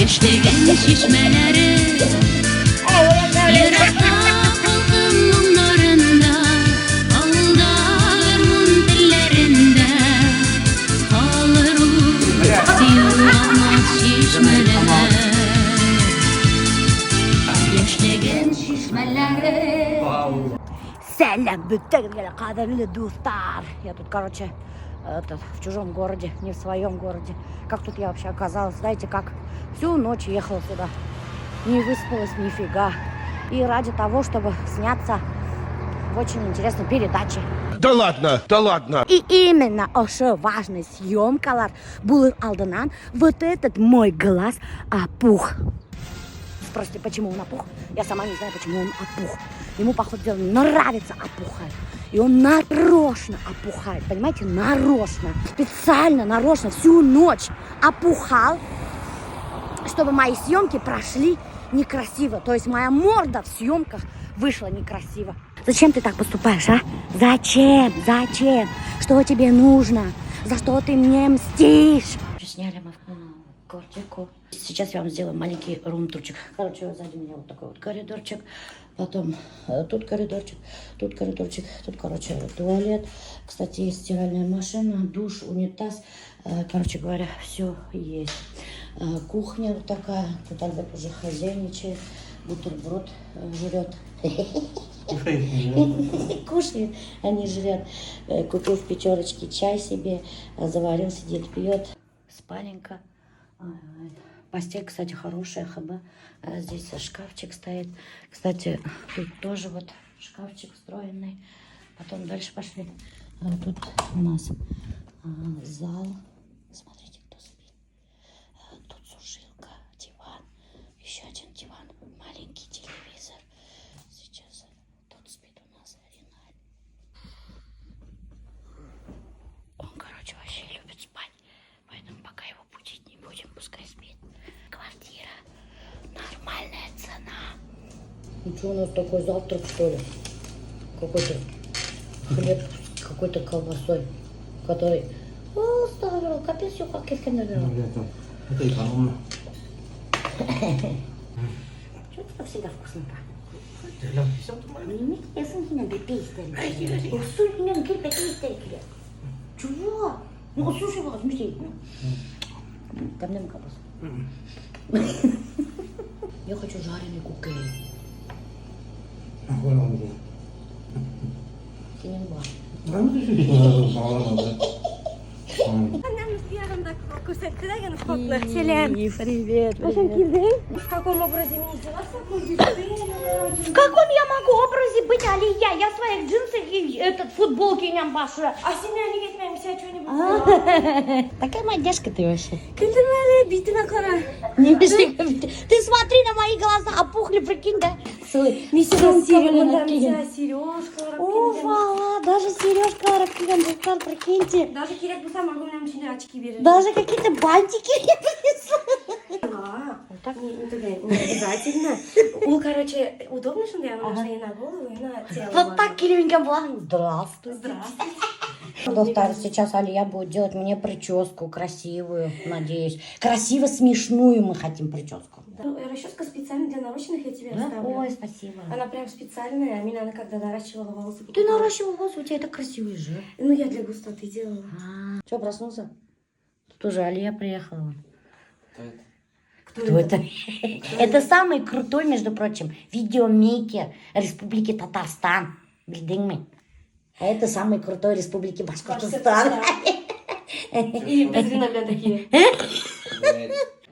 Yeşleyen şişmeleri Yırakta halkın mumlarında Ağıldarımın dillerinde Kalır yıllamaz şişmeler Yeşleyen şişmeleri Салям, кадавили дустар. Я тут, короче, в чужом городе, не в своем городе. Как тут я вообще оказалась? Знаете, как всю ночь ехала сюда. Не выспалась нифига. И ради того, чтобы сняться в очень интересной передаче. Да ладно, да ладно. И именно ошо важной съемкалар был алдынан вот этот мой глаз опух. Спросите, почему он опух? Я сама не знаю, почему он опух. Ему, походу дела, нравится опухать. И он нарочно опухает, понимаете? Нарочно. Специально, нарочно всю ночь опухал, чтобы мои съемки прошли некрасиво. То есть моя морда в съемках вышла некрасиво. Зачем ты так поступаешь, а? Зачем? Зачем? Что тебе нужно? За что ты мне мстишь? Сняли мы квартирку. Сейчас я вам сделаю маленький рум-турчик. Короче, сзади меня вот такой вот коридорчик. Потом тут коридорчик, тут, короче, туалет. Кстати, есть стиральная машина, душ, унитаз. Короче говоря, все есть. Кухня вот такая. Тут Альберт уже хозяйничает. Бутерброд жрет. Кушает, а не жрет. Купил в пятерочке чай себе. Заварил, сидит, пьет. Спаленька. Постель, кстати, хорошая, ХБ. Здесь шкафчик стоит. Кстати, тут тоже вот шкафчик встроенный. Потом дальше пошли. Тут у нас зал. Смотрите, кто спит. Тут сушилка, диван. Еще один диван. Маленький телевизор. Сейчас тут спит у нас Ринальд. Он, короче, вообще любит спать. Поэтому пока его будить не будем, пускай спит. Квартира. Нормальная цена. Ну что у нас такой завтрак, что ли? Какой-то хлеб с какой-то колбасой, который... О, ставил, капец, все как киска набирал. Это и по-моему. Что-то всегда вкусно пахнет. Ты глянь, все нормально. Я сынкина бепейстер. Сынкина бепейстер. Чего? Ну, слушай, возьми. Ко мне макабус. Я хочу жареный кукей. Кинемба. Селен. Привет, привет. В каком образе меня взяла? В каком я могу образе быть, Алия? Я в своих джинсах и этот футболке не баша. А семья не говорит, мам, себя что-нибудь. Такая модяшка ты вообще. Кендемали, бити на кора. Ты смотри на мои глаза, опухли, прикинь, да? Не Сережка. сережка. О, вала, даже сережка ракиген, прикиньте. Даже керек болса могу şimdi очки берем. Даже какие-то бантики я принесла. Вот так? Не обязательно. Ну, короче, удобно, что я наношу и на голову, и на тело. Вот так, Кирюнька, была. Здравствуй. Здравствуйте. Доктор, сейчас Алия будет делать мне прическу красивую, надеюсь. Красиво смешную мы хотим прическу. Да. Расческа специально для нарощенных, я тебе Да? оставлю. Ой, спасибо. Она прям специальная, а меня она когда наращивала волосы. Ты наращивал волосы, у тебя это красивый же. Ну, я для густоты делала. Что, проснулся? Тут уже Алия приехала. Кто Кто это? Это самый крутой, между прочим, видеомейкер Республики Татарстан. Bilдің ме? А это самый крутой Республики Башкортостан. И без вина такие.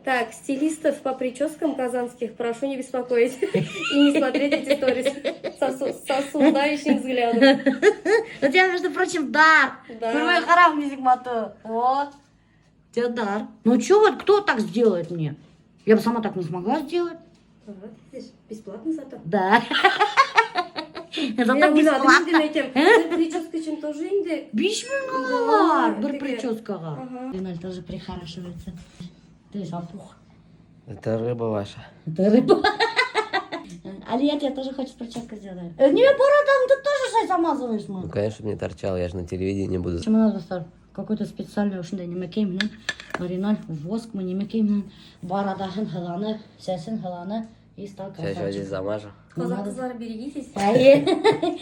Так, стилистов по прическам казанских прошу не беспокоить и не смотреть эти сторис с осуждающим взглядом. У тебя, между прочим, дар. Да. Первый харам мизикмату. Вот. У тебя дар. Ну что вот, кто так сделает мне? Я бы сама так не смогла сделать. Вот, видишь, бесплатно зато. Да. Зато Я бесплатно. Прическа чем тоже инде. 5 мың алалар Да, бір такая. прическаға. Ага. Реналь тоже прихорашивается. Ты же опух. Это рыба ваша. Это рыба. Алия тебе тоже хочет прическу сделать. Не, бородам ты тоже что замазываешь, Ну, мам. конечно, мне торчало, я же на телевидении буду. Почему надо стар? какой-то специальный ушундай немекей менен Риналь воск мы немекей менен бар адахын хыланы, сесин хыланы и стал Сейчас же здесь замажу. Казак кызлары, берегитесь.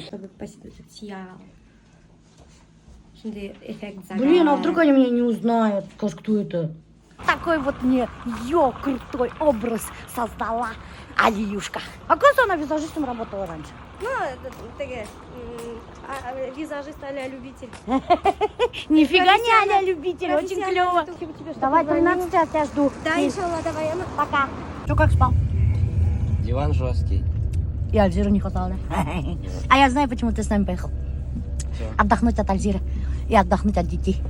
Чтобы сиял. Şimdi эффект загара. Блин, а вдруг они меня не узнают? Скажут, кто это? Такой вот мне крутой образ создала Алиюшка. А кажется, она визажистом работала раньше. Ну, такая, визажист а-ля любитель. Нифига не Аля любитель, очень Профессионально. клево. Давай 13 я тебя жду. Да, иншаллах, давай. Пока. Что, как спал? Диван жесткий. И Альзира не хватало, да? А я знаю, почему ты с нами поехал. Отдохнуть от Альзира и отдохнуть от детей.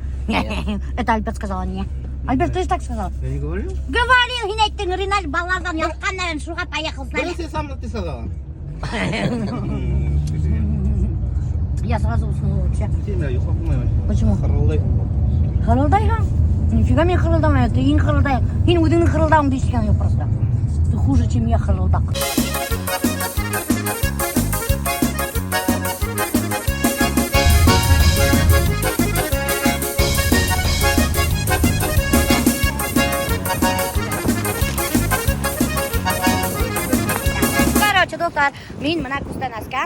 Это Альберт сказала мне. Альберт, ты же так сказал? Я не говорил? Говорил, гинать ты, Риналь Балазан, я наверное, шуга поехал с нами. Я сам ты сказала. Я сразу уснула вообще. Сильно, я попомню. Почему? Харалдай. Харалдай, ха? Нифига мне харалдамай, ты ин харалдай. Ин удин харалдаун дейскен yok просто. Ты хуже, чем я харалдак. Короче, достар, мен мына Кустанайска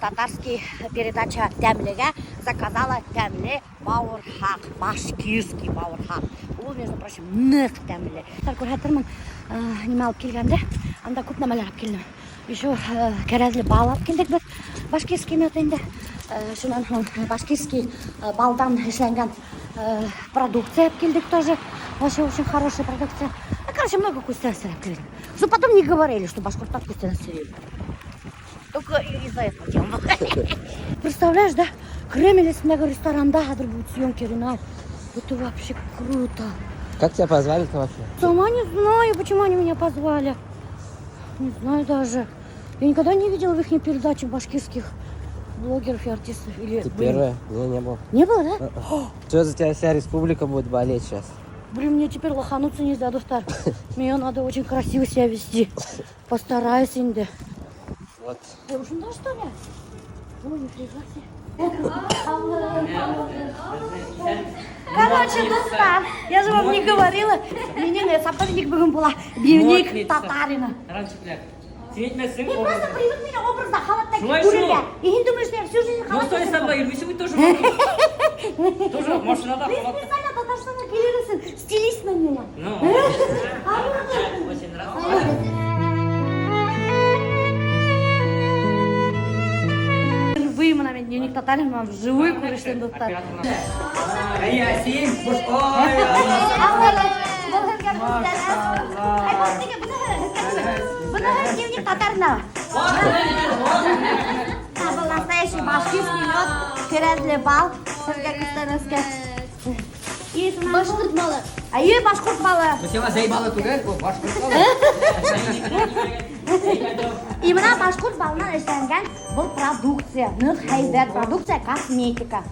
татарский передача тәмлеге заказала тәмле бауырхак, башкирский бауырхак. Ол, между прочим, нык тәмле. Көрәтермен, неме алып келгенде, анда көп нәмәләр алып келдім. Еще кәрәзле бал алып келдік бір башкирский метінде. Шунан башкирский балдан эшләнгән продукция алып келдік тоже. Вообще очень хорошая продукция. Короче, много вкусного сырок. Чтобы потом не говорили, что башкорта вкусное сырок. Только из-за этого тема. Представляешь, да? Кремлевского ресторана, который будет съемки Ринал. Это вообще круто. Как тебя позвали-то вообще? Сама не знаю, почему они меня позвали. Не знаю даже. Я никогда не видела в их передаче башкирских блогеров и артистов. Или Ты были? первая? Не был. Не было, да? Что за тебя вся республика будет болеть сейчас? Блин, мне теперь лохануться нельзя, достар. Мне надо очень красиво себя вести. Постараюсь, инде. Вот. Ты уже да, что ли? Ой, нифига себе. Короче, достар, я же вам не говорила. Мне сапожник бүгін была. Дневник татарина. Светмесің Ты просто привык меня образно халатта Шулай, көруге. шул. И сен думаешь, я всю жизнь Ну, халатта стой жүрмін. собой, Ирбиси, вы тоже можете. Тоже машинада Ты халат. специально татарстанға келерсің, стилист на меня. Ну, очень Вы мына мен дневник татарин вживую көріштен достар. Я сен, ой, Бұны дневник татарина. Был настоящий башкирский мед, кәрәзле бал, сырга Кустанайска. Башкұрт балы. Айы, башкұрт балы. сема заебала түгел, бұл башқұрт И мына башкұрт балынан эшләнгән бұл продукция. Нык һәйбәт продукция, косметика.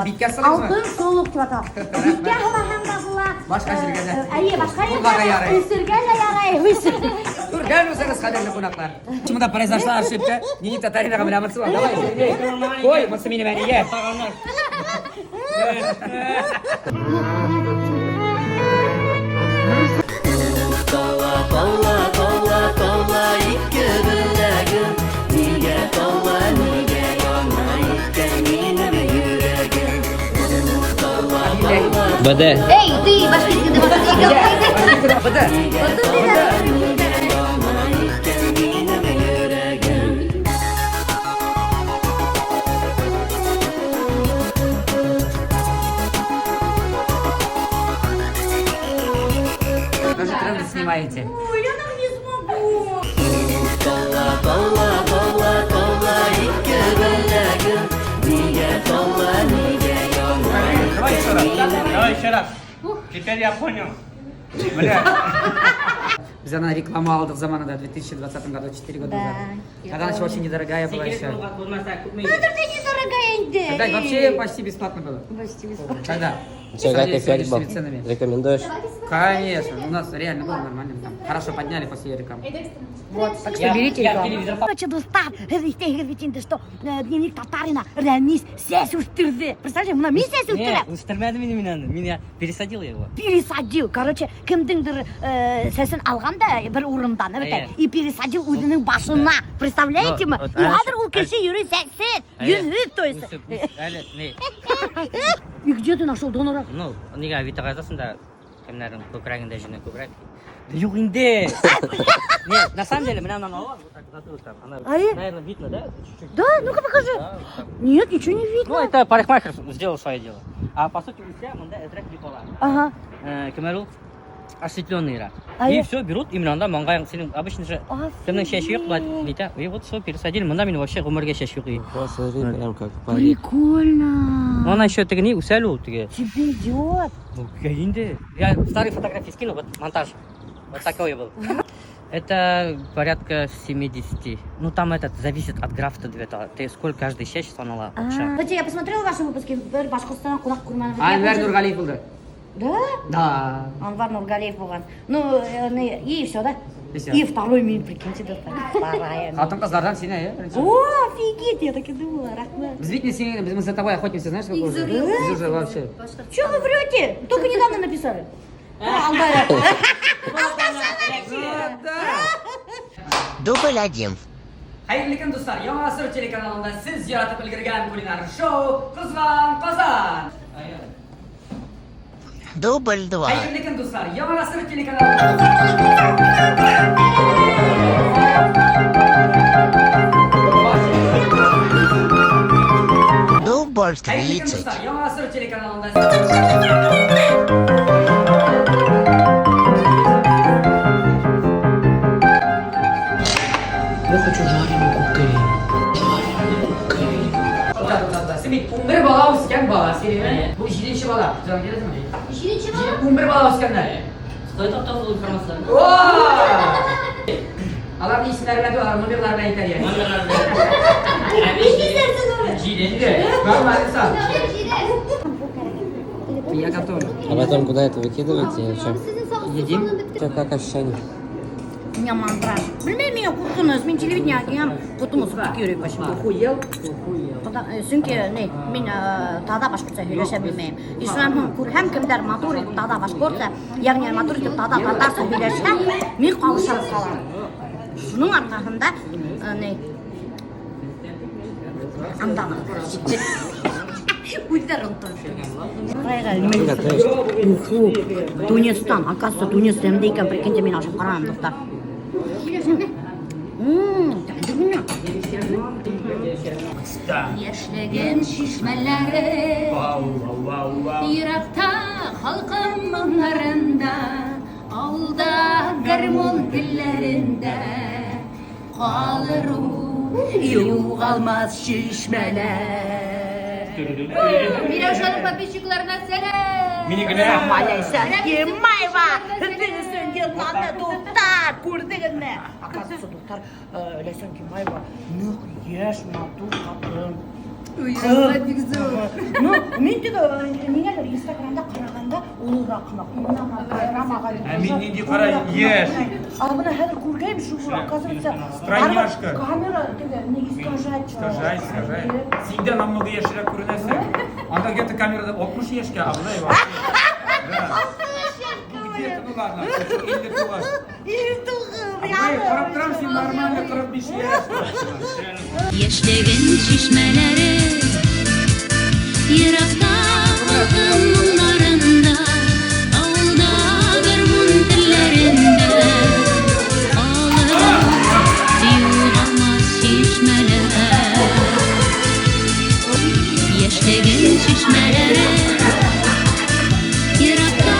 Битке асылыңыз Алтын солук деп аталып. Битке һалаһам да була. Башка җиргә дә. Әйе, башка Кулга да ярый. Үсергә дә ярый. Дәл үзегез кадерле кунаклар. Почему-то произошла ошибка. Дневник татаринаға белән мыцыва. Давай, Сергей. Ой, мыцы мине мәне, е. БД. Эй, ты, башкирский демократия. Быды. Даже тренды снимаете. Ой, я так не смогу. Давай еще раз. Теперь я понял. Бля. Biz она рекламу алдық заманында 2020 году, 4 года назад. Тогда она еще очень недорогая была еще. Это ты недорогая инде. Тогда вообще почти бесплатно было. Почти бесплатно. Тогда. Че, как эффект был? С ценами. Рекомендуешь? Конечно, у нас реально было нормально. Там хорошо подняли после рекламы. Вот, так что берите рекламу. Короче, достав, что дневник татарина Рамис сес устырды. Представляешь, мына мен сес устырды. Устырмады меня пересадил его. Пересадил. Короче, кімдіңдір сесін алғанда бір орындан, и пересадил өзінің башына. Представляете ма? И қазір ол кеше юрий сесін. Юрий, то есть. И где ты нашел донора? Ну, неге вита жазасың кімдердің көкірегінде жүні көкірек. Жоқ инде. Нет, на самом деле, меня вот так затылок там. Она, наверное, видно, да? Чуть-чуть. Да, ну-ка покажи. Нет, ничего не видно. Ну, это парикмахер сделал свое дело. А по сути, у тебя, это биполар. Ага. Кемерул, осветленный рак. А И я- все берут, именно он, маңғайың сенің обычно же кімнің шашы жоқ дейді. И вот все пересадили, мында мен вообще ғұмырге шашы жоқ. Вот смотри, прям как парик. Прикольно. Она еще тігіне усәлу тіге. Тебе идет. Ну, инде. Я старые фотографии скинул, вот монтаж. Вот такой был. Это порядка 70. Ну, там этот зависит от графта двета. Ты сколько каждый шеш слонала. Кстати, я посмотрела ваши выпуски. Башқұртстаннан Қонақ Құрманов. Анвар Нургалиев болды. Да? Да. Анвар Нургалиев болған. Ну, и все, да? И всё. И второй мен, прикиньте, достали. Вторая. Қатын қыздардан сені, иә? О, офигеть, я так и думала, рахмет. Біз ведь не сені, мы за тобой охотимся, знаешь, сколько уже? Біз уже вообще. Че вы врете? Только недавно написали. Алдай. Дубль 1. Hayırlı gün dostlar, Yaman Asır telekanalında siz yaratып үлгерген кулинар шоу Kızvan Kazan. Дубль 2. Hayırlı gün dostlar, Yaman Asır telekanalında Дубль Hayırlı gün 30. dostlar, Yaman Asır telekanalında Семей, умбір бала өскен бала, себебі бұл жиренші бала. Жаңа келесің бе? Жиренші бала? Умбір бала өскенler. Стоит тоқтау информация. Алардың есімдері біледі, олар номерларын айтар иә. Жиренші. Нормально сам. Я готов. А потом куда это выкидываете или что? Едим. Что, как ощущение? У меня мантраж. Білмеймін, мен қорқыныз, мен телевидение келгем, құтымыз құтық керек башым. Охуел. Сүнки, мен тағда башқұртса сөйлесе білмеймін. И соны көрсем, кімдер мотор етіп тағда башқұртса, яғни мотор етіп тағда татарса сөйлесе, мен қалышарып қаламын. Шының арқасында, анданы. Өздер ұнтын. Тунистан, оказывается, Тунис демде екен, прикиньте, мен ашып қарағым, достар. Яшьлеген шишмәләре Еракта халкым моңнарында Алда гармон телләрендә Калыр югалмас шишмәләр Миләүшәнең подписчикларына сәлам Емайва, Ләсен Емайва, достар, көрдіңізме? Оказывается, достар, Ләсен Емайва, нұқ еш мату қатын. Ну, мен тегі, нелер Инстаграмда қарағанда, ол рақымақ. Мен неде қарай еш. Ал бұны әдір көргейм, шу, оказывается, Стройняшка. камера, не искажать. Скажай. Всегда намного ешерек көрінесің. Анда где-то камерада 60 ешке, а бұдай вообще. Да. Ну где-то, ну ладно, 50 туғаш. Қарап тұрам, сен нормально 45 ешке. Яшьлеген шишмәләре Еракта халкым моңнарында Алда гармун телләрендә Калыр югалмас шишмәләр Яшьлеген шишмәләре Еракта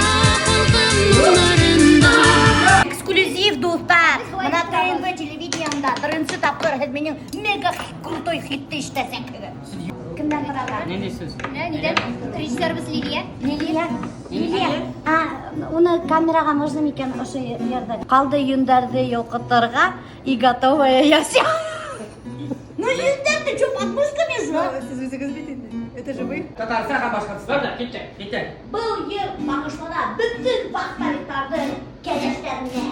халкым моңнарында Эксклюзив, достар! Мына ТНВ телевидениемда бірінші тапқыр менің мега крутой хитті іштесен кігі. Кімден тұралар? Не дейсіз? Неден? Режиссеріміз Лилия. Лилия? Оны камераға можно екен осы ерді? Қалды юндарды елқытырға и готовая я все. Ну юндарды, что, подмышками же? Это же вы? Татар, саған башқа Burada, gittik, gittik. Бұл ел бағышлана бүтін бақталықтардың кезештеріне.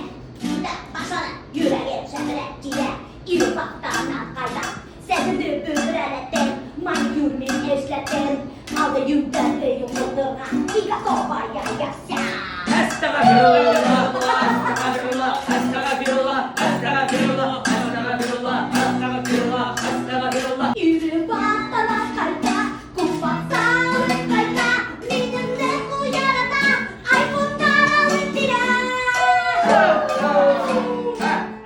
Бақшаны yüreğe şemret gire, iri baktağından kayda. Sesini bündüreletten, manikürünü eşlettin. Aldı yüklerle yumurduğuna, İga sobaya yasya. Estağfirullah, estağfirullah, estağfirullah, estağfirullah, estağfirullah, estağfirullah, estağfirullah. Iri baktağına kayda, kupak sağlık kayda. Minimle uyarada, ay bunlara bitire.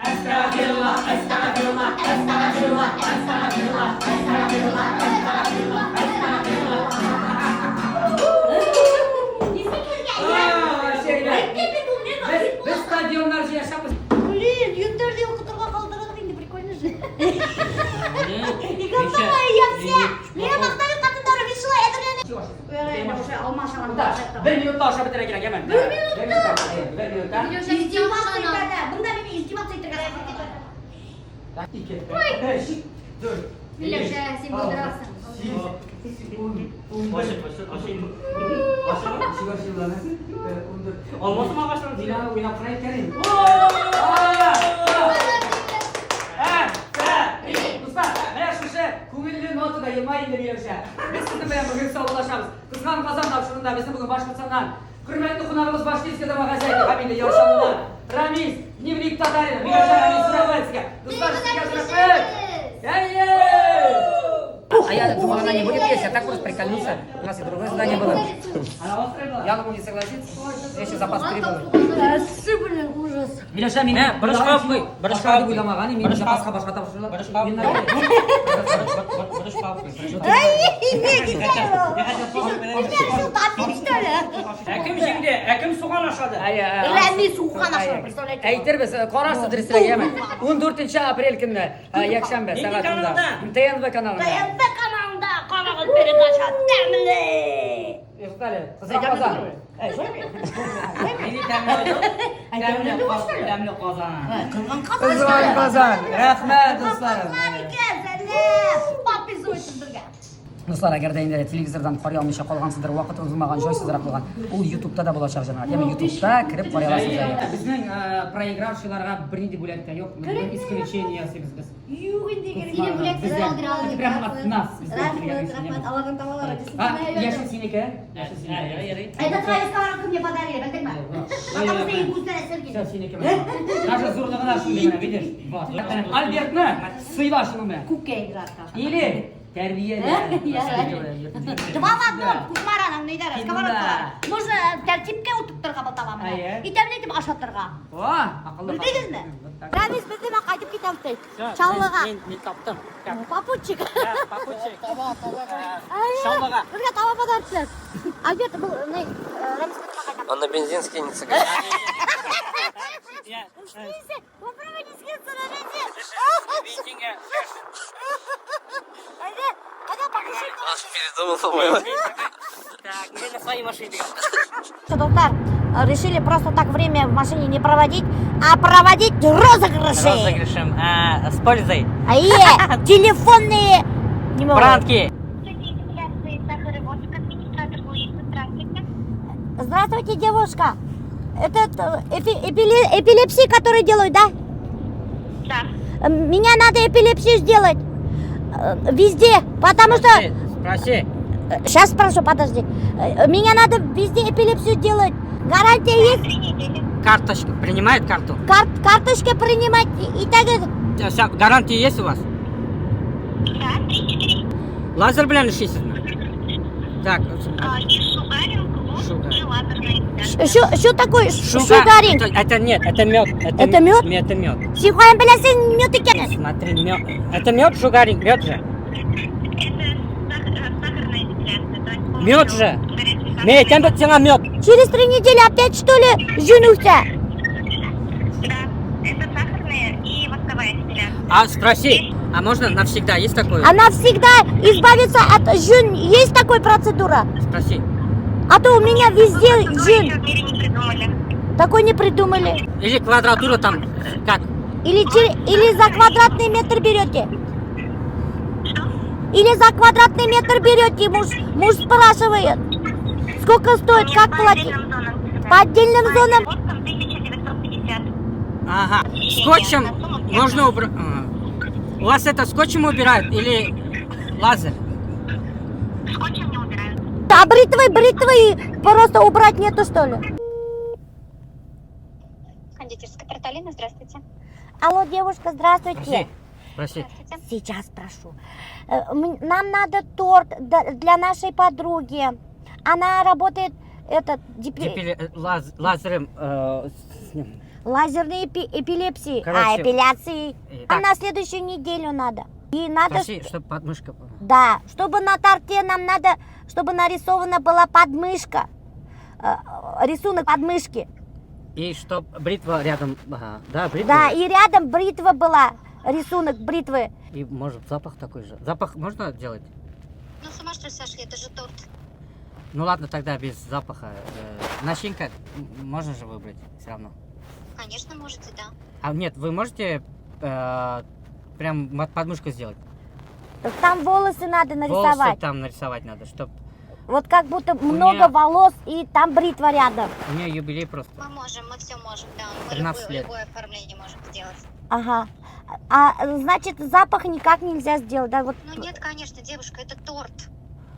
Estağfirullah, estağfirullah, estağfirullah, estağfirullah, estağfirullah, estağfirullah, Biz stadyonlarca yaşamış. Блин, юнтерде оқытуға қалдырады енді прикольно же. И Еще- готовая я все. Мен мақтайын қатындары весело әдірлене. Bir minutda aşağı bitirek gerek hemen. Bir minutta. Bir minutta. İzdivak етеді. Бұнда мені издивак етеді. İki, beş, dört. Миляша, сен бұлдырасың. Olmasın mı başlarım? Dilan'ı oynap kınayıp gelin. Usta, ben şu şey, kumilli notu da yılmayın bir şey. Biz sizinle ben bugün sağlaşamız. Kızgan kazan tavşırında bizim bugün başkırtsanlar. Kırmetli kunarımız başkırtskede magazaydı. Hamile yarışanlılar. Ramiz, Dnevnik Tatarina, Miloša Ramiz Surovoyska. Dostlar, sizi А я думал, она не будет есть, я так просто прикольнулся. У нас и другое задание было. Я могу не согласиться. Я еще запас прибыл. Блин, ужас. Миляша, меня Бұрышқапқой, бұрышқапқой ойламағаны, мен запасқа башқа тапшырылып. Әкім жеңде, әкім суған ашады. Рәми сухан ашыр, представляете? Әйтербіз, қарасы дұрыстырақ емен. 14 апрель күні, якшанбе, сағатында. ТНВ каналында. ТНВ каналында қарағыз передача тәмілі. Ұйықталі, Рамазан. Дәмлі қазан. Қызған қазан. Рахмет, достарым. Папизу өтіндірген. Достар, егер де енді телевизордан қарай алмайша қалғансыздар, уақыт ұзылмаған, жойсызырақ болған. Ол ютубта да болашақ жаңа. Яғни ютубта кіріп қарай аласыздар. Біздің проигравшыларға бірінде бөлетті жоқ. Исключениясы біз. Сені бүлексіз алдыралды. Прямо от нас. Рахмет, Аллахын табалар. Яшын сенікі? Яшын сенікі. Это твоя сковородка мне подарили, білдің ба? Потому что ей вкусно әсерген. Все сенікі. Даже зорлығына шын видишь? Альбертны сыйла шынымен. Кукей градка. Или тәрбиелі. Два в одном, кухмараның нейдері, сковородкалар. Можно тәртипке ұтыптырға батамам. Итемлетіп ашаттырға. О, ақылды. Білдіңіз ме? Рәміз бізді ма қайтып кетеміз дейді. Чаллыға. Мен таптым. Попутчик. Попутчик. Шаллыға. Бізге тава подарыпсыз. Альберт, бұл не? Рәміз бізді ма қайтып. Он на бензин скинется. Как... Ушли, попробуй не скинуться на бензин. Передумал, по-моему. Так, мы на своей машине. Доктор, решили просто так время в машине не проводить, а проводить розыгрыши. Розыгрышем. С пользой. Телефонные... Не могу. Пранки. Здравствуйте, девушка. Это эпилепсия, которую делают, да? Да. Меня надо эпилепсию сделать. Везде, потому что... Спроси. Сейчас спрошу, подожди. Меня надо везде эпилепсию делать. Гарантия есть? Карточку. Принимает карту? Карточка принимать и так... Вся, гарантия есть у вас? Да, 3-4. Лазер, блин, ищите. Так. Есть шугаринг, лук и лазерный. Что такое шугаринг? Это нет, это мед. Это мед? Это мед. Сихуем, блядь, мед и кенес. Смотри, мед. Это мед, шугаринг, мед же. Это сахарная депиляция. Мед же. Мед, там цена мед. Через 3 недели опять, что ли, женюся? Да, это сахарная и восковая депиляция. А спроси, а можно навсегда? Есть такое? Она всегда избавится от жен. Есть такая процедура? Спроси. А то у меня везде Такое еще жен. в мире не придумали. Такой не придумали. Или квадратура там, как? Или за квадратный метр берете? Что? Или за квадратный метр берете, муж спрашивает. Сколько стоит, Нет, как по платить? отдельным зонам. По отдельным зонам? Скоткам 1950. Ага. Скотчем можно убрать. У вас это скотчем убирают или лазер? Скотчем не убирают. А бритвой просто убрать нету, что ли? Кондитерская Тарталина, здравствуйте. Алло, девушка, здравствуйте. Прости. Здравствуйте. Сейчас прошу. Нам надо торт для нашей подруги. Она работает Лазером. лазерной эпилепсии. Короче, эпиляции. А так. на следующую неделю надо. И надо, Прости, чтобы подмышка была. да, чтобы на торте нам надо, чтобы нарисована была подмышка. Рисунок подмышки. И чтоб бритва рядом. Ага, да, бритва. Да, и рядом бритва была. Рисунок бритвы. И может запах такой же. Запах можно делать? Ну, с ума что ли сошли, это же торт. Ну ладно, тогда без запаха. Начинка можно же выбрать все равно. Конечно, можете, да. А нет, вы можете прям подмышку сделать? Так там волосы надо Волосы нарисовать. там нарисовать надо, чтоб Вот как будто много волос и там бритва рядом. у нее юбилей просто. Мы можем, мы все можем, да. Мы 13 лет. любое оформление можем сделать. Ага. А значит, запах никак нельзя сделать, да? Вот. Ну нет, конечно, девушка, это торт.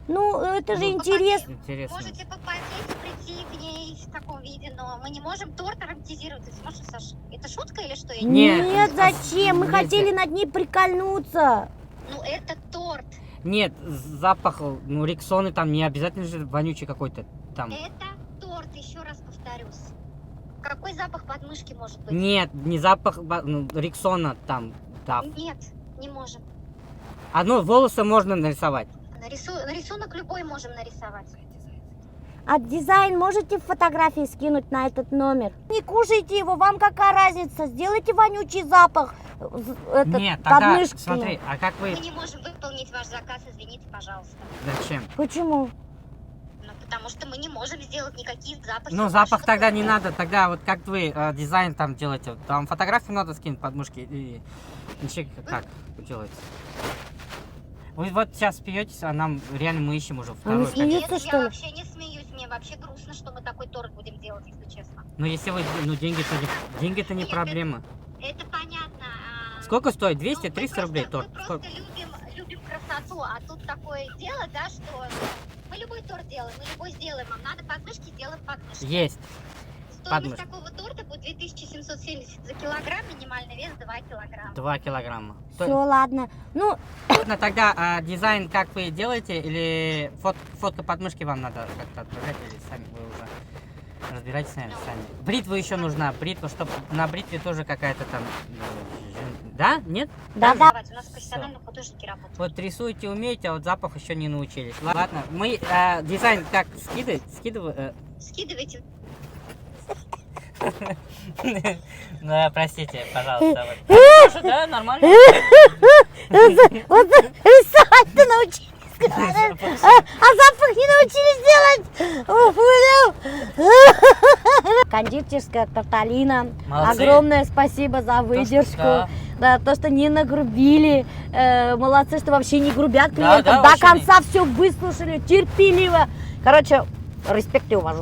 Ну, это же Ну, интересно. Интересно. Можете попотеть, прийти к ней в таком виде, но мы не можем торт ароматизировать. Ты сможешь, Саша? Это шутка или что? Я не- Нет, Нет, зачем? Мы нельзя. хотели над ней прикольнуться. Ну это торт. Нет, запах, ну рексоны там не обязательно же вонючий какой-то там. Это торт, еще раз повторюсь. Какой запах подмышки может быть? Нет, не запах, рексона там, да. Нет, не можем. Одно волосы можно нарисовать. Рисунок любой можем нарисовать. А дизайн можете фотографии скинуть на этот номер? Не кушайте его, вам какая разница? Сделайте вонючий запах. Этот, Нет, тогда подмышки. смотри, а как вы... Мы не можем выполнить ваш заказ, извините, пожалуйста. Зачем? Почему? Ну, потому что мы не можем сделать никакие запахи. Ну, в запах вашем тогда не заказе. надо, тогда вот как вы дизайн там делаете, там фотографию надо скинуть подмышки и ничего как делается. Вы вот сейчас смеетесь, а нам реально мы ищем уже второй. смеются? Нет, Смеются, я что ли? вообще не смеюсь, мне вообще грустно, что мы такой торт будем делать, если честно. Ну если вы, ну деньги-то не проблема. Это понятно. Сколько стоит? Ну, 200, мы 300 просто- рублей торт? Мы Сколько? просто любим красоту, а тут такое дело, да, что мы любой торт делаем, мы любой сделаем. Вам надо подмышки, делаем подмышки. Есть. Стоимость подмышки. такого торта будет 2770 за килограмм, минимальный вес 2 килограмма. 2 килограмма. Все, ладно. Ну, Ладно, тогда дизайн как вы делаете, или фотка подмышки вам надо как-то отправлять, или сами вы уже разбирайтесь, наверное, сами. Бритва еще нужна, бритва, чтобы на бритве тоже какая-то там... Да? Нет? да. У нас профессиональные художники работают. Вот рисуете умеете, а вот запах еще не научились. Ладно, мы дизайн как скидываю... Скидывайте. Ну, простите, пожалуйста. Да, нормально. Вот рисовать-то научились. А запах не научились делать. Кондитерская Тарталина. Молодцы. Огромное спасибо за выдержку. да. Да, то, что не нагрубили. Молодцы, что вообще не грубят клиентам. да, До вообще конца все выслушали терпеливо. Короче, респект и уважу.